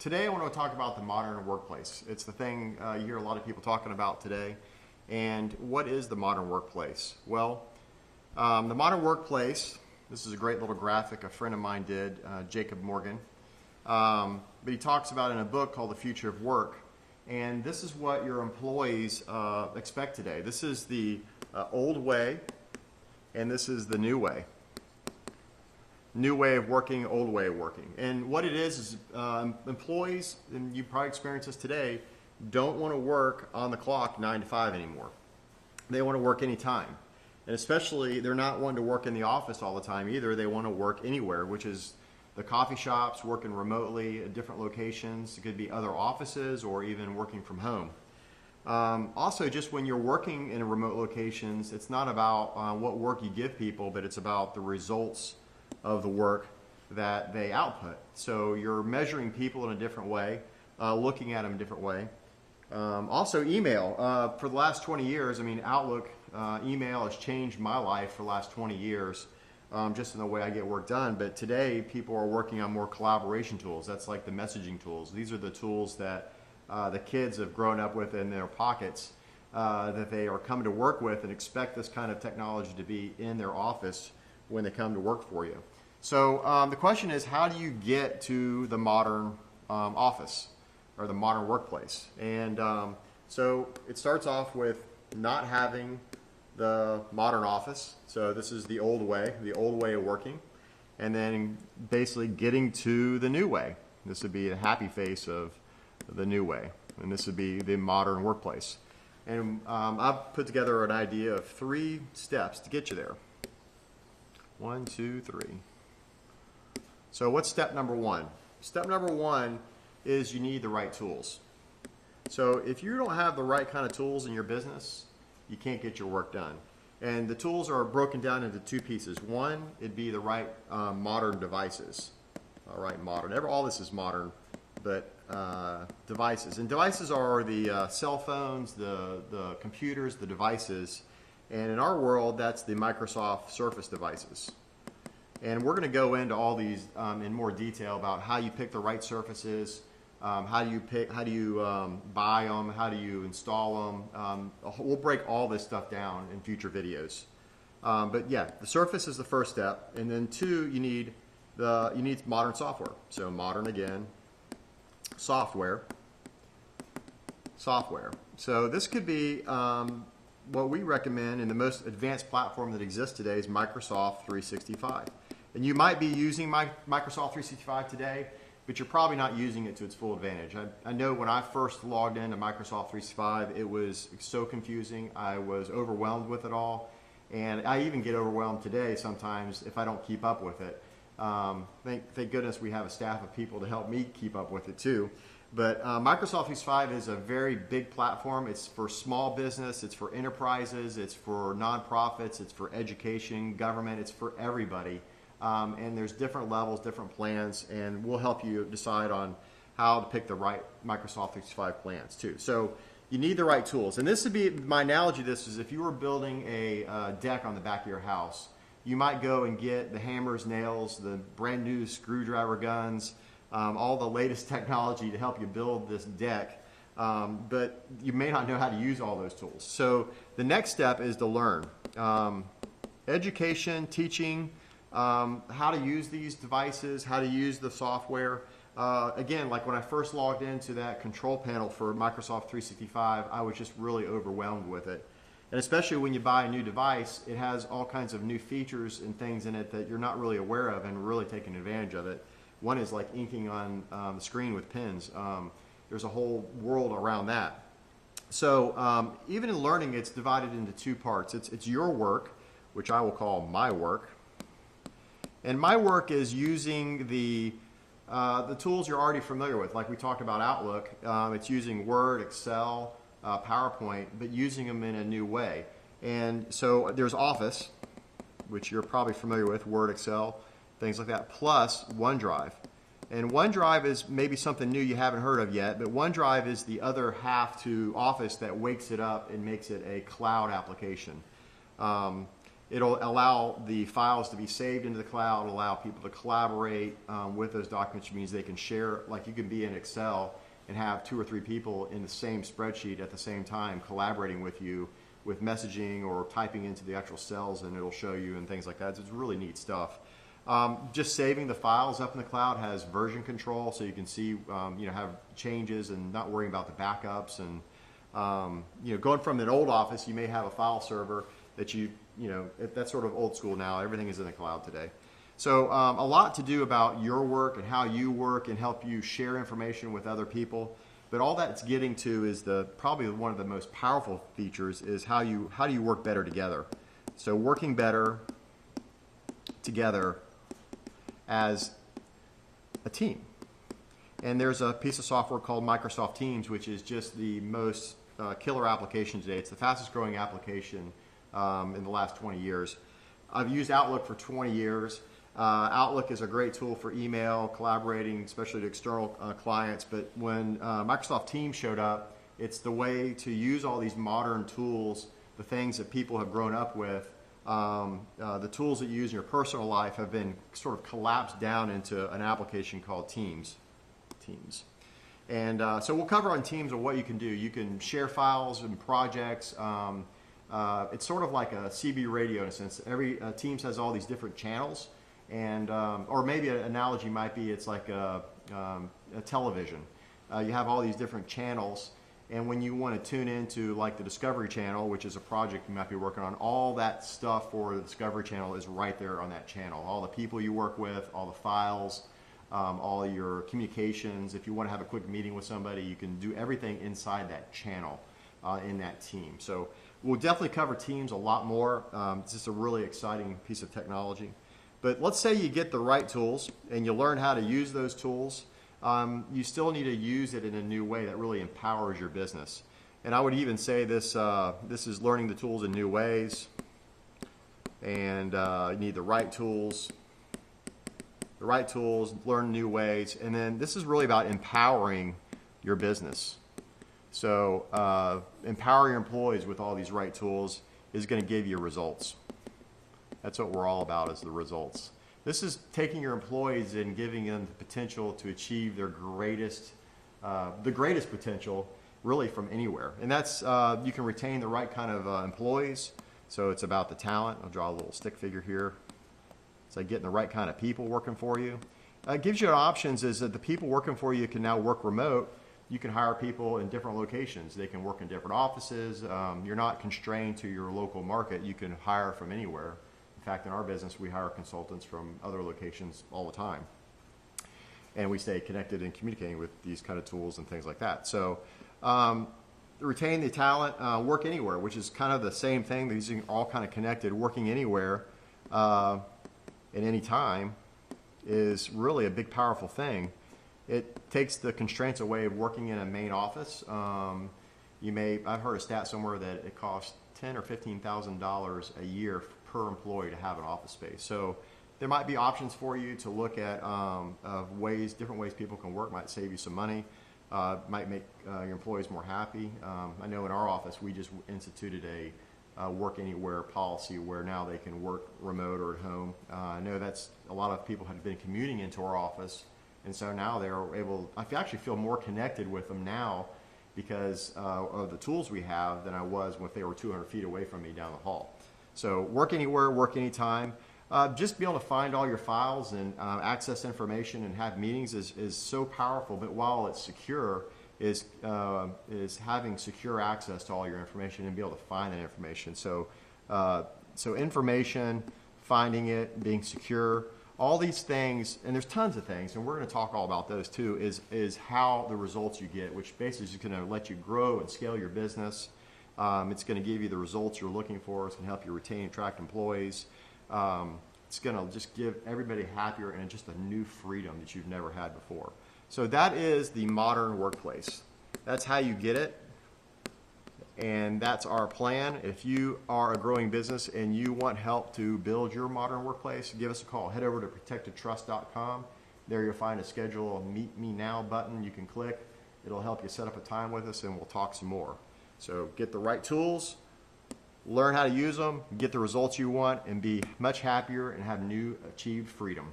Today I want to talk about the modern workplace. It's the thing you hear a lot of people talking about today. And what is the modern workplace? Well, the modern workplace, this is a great little graphic a friend of mine did, Jacob Morgan. But he talks about in a book called The Future of Work. And this is what your employees expect today. This is the old way, and this is the new way. New way of working, old way of working. And what it is employees, and you probably experience this today, don't want to work on the clock 9 to 5 anymore. They want to work anytime. And especially, they're not wanting to work in the office all the time either. They want to work anywhere, which is the coffee shops, working remotely at different locations. It could be other offices or even working from home. Also, just when you're working in remote locations, it's not about what work you give people, but it's about the results of the work that they output. So you're measuring people in a different way, looking at them a different way. Also, email. For the last 20 years, Outlook, email has changed my life for the last 20 years, just in the way I get work done. But today, people are working on more collaboration tools. That's like the messaging tools. These are the tools that the kids have grown up with in their pockets, that they are coming to work with and expect this kind of technology to be in their office when they come to work for you. So the question is, how do you get to the modern office or the modern workplace? And so it starts off with not having the modern office. So this is the old way of working. And then basically getting to the new way. This would be a happy face of the new way. And this would be the modern workplace. And I've put together an idea of 3 steps to get you there. 1, 2, 3. So what's step number 1? Step number 1 is you need the right tools. So if you don't have the right kind of tools in your business, you can't get your work done. And the tools are broken down into 2 pieces. One, it'd be the right modern devices. All right, modern. All this is modern, but devices. And devices are the cell phones, the computers, the devices. And in our world, that's the Microsoft Surface devices. And we're going to go into all these in more detail about how you pick the right surfaces, how do you buy them, how do you install them. We'll break all this stuff down in future videos. But yeah, the Surface is the first step, and then 2, you need modern software. So modern again, software. So this could be what we recommend, and the most advanced platform that exists today is Microsoft 365. And you might be using Microsoft 365 today, but you're probably not using it to its full advantage. I know when I first logged into Microsoft 365, it was so confusing. I was overwhelmed with it all. And I even get overwhelmed today sometimes if I don't keep up with it. Thank goodness we have a staff of people to help me keep up with it too. But Microsoft 365 is a very big platform. It's for small business, it's for enterprises, it's for nonprofits, it's for education, government, it's for everybody. And there's different levels, different plans, and we'll help you decide on how to pick the right Microsoft 365 plans too. So you need the right tools. And this would be, my analogy to this is if you were building a deck on the back of your house, you might go and get the hammers, nails, the brand new screwdriver guns, all the latest technology to help you build this deck, but you may not know how to use all those tools. So the next step is to learn. Education, teaching, how to use these devices, how to use the software. Again, like when I first logged into that control panel for Microsoft 365, I was just really overwhelmed with it. And especially when you buy a new device, it has all kinds of new features and things in it that you're not really aware of and really taking advantage of it. One is like inking on the screen with pens. There's a whole world around that. So even in learning, it's divided into 2 parts. It's your work, which I will call my work. And my work is using the tools you're already familiar with. Like we talked about Outlook, it's using Word, Excel, PowerPoint, but using them in a new way. And so there's Office, which you're probably familiar with, Word, Excel, things like that, plus OneDrive. And OneDrive is maybe something new you haven't heard of yet, but OneDrive is the other half to Office that wakes it up and makes it a cloud application. It'll allow the files to be saved into the cloud, allow people to collaborate with those documents, which means they can share, like you can be in Excel and have 2 or 3 people in the same spreadsheet at the same time collaborating with you with messaging or typing into the actual cells, and it'll show you and things like that. So it's really neat stuff. Just saving the files up in the cloud has version control, so you can see, have changes and not worrying about the backups. And going from an old office, you may have a file server that that's sort of old school now. Everything is in the cloud today. So a lot to do about your work and how you work and help you share information with other people. But all that's getting to is probably one of the most powerful features is how do you work better together. So working better together as a team. And there's a piece of software called Microsoft Teams, which is just the most killer application today. It's the fastest growing application in the last 20 years. I've used Outlook for 20 years. Outlook is a great tool for email, collaborating, especially to external clients. But when Microsoft Teams showed up, it's the way to use all these modern tools, the things that people have grown up with. The tools that you use in your personal life have been sort of collapsed down into an application called Teams. And so we'll cover on Teams what you can do. You can share files and projects. It's sort of like a CB radio in a sense. Every Teams has all these different channels. And or maybe an analogy might be it's like a television. You have all these different channels, and when you want to tune into like the Discovery Channel, which is a project you might be working on, all that stuff for the Discovery Channel is right there on that channel. All the people you work with, all the files, all your communications. If you want to have a quick meeting with somebody, you can do everything inside that channel in that team. So we'll definitely cover Teams a lot more. It's just a really exciting piece of technology. But let's say you get the right tools and you learn how to use those tools. You still need to use it in a new way that really empowers your business. And I would even say this is learning the tools in new ways. And you need the right tools, learn new ways. And then this is really about empowering your business. So empower your employees with all these right tools is going to give you results. That's what we're all about, is the results. This is taking your employees and giving them the potential to achieve their greatest potential, really from anywhere. And that's, you can retain the right kind of employees. So it's about the talent. I'll draw a little stick figure here. It's like getting the right kind of people working for you. It gives you options is that the people working for you can now work remote. You can hire people in different locations. They can work in different offices. You're not constrained to your local market. You can hire from anywhere. In fact, in our business, we hire consultants from other locations all the time. And we stay connected and communicating with these kind of tools and things like that. So retain the talent, work anywhere, which is kind of the same thing. These are all kind of connected. Working anywhere at any time is really a big, powerful thing. It takes the constraints away of working in a main office. I've heard a stat somewhere that it costs $10,000 or $15,000 a year per employee to have an office space. So there might be options for you to look at different ways people can work. Might save you some money, might make your employees more happy. I know in our office we just instituted a work anywhere policy where now they can work remote or at home. I know that's a lot of people have been commuting into our office, and so now they're able. I actually feel more connected with them now because of the tools we have than I was when they were 200 feet away from me down the hall. So work anywhere, work anytime. Just be able to find all your files and access information and have meetings is so powerful. But while it's secure, is having secure access to all your information and be able to find that information. So information, finding it, being secure, all these things, and there's tons of things, and we're going to talk all about those too. Is how the results you get, which basically is going to let you grow and scale your business. It's going to give you the results you're looking for. It's going to help you retain and attract employees. It's going to just give everybody happier and just a new freedom that you've never had before. So that is the modern workplace. That's how you get it. And that's our plan. If you are a growing business and you want help to build your modern workplace, give us a call. Head over to protectedtrust.com. There you'll find a schedule a Meet Me Now button you can click. It'll help you set up a time with us and we'll talk some more. So get the right tools, learn how to use them, get the results you want, and be much happier and have new achieved freedom.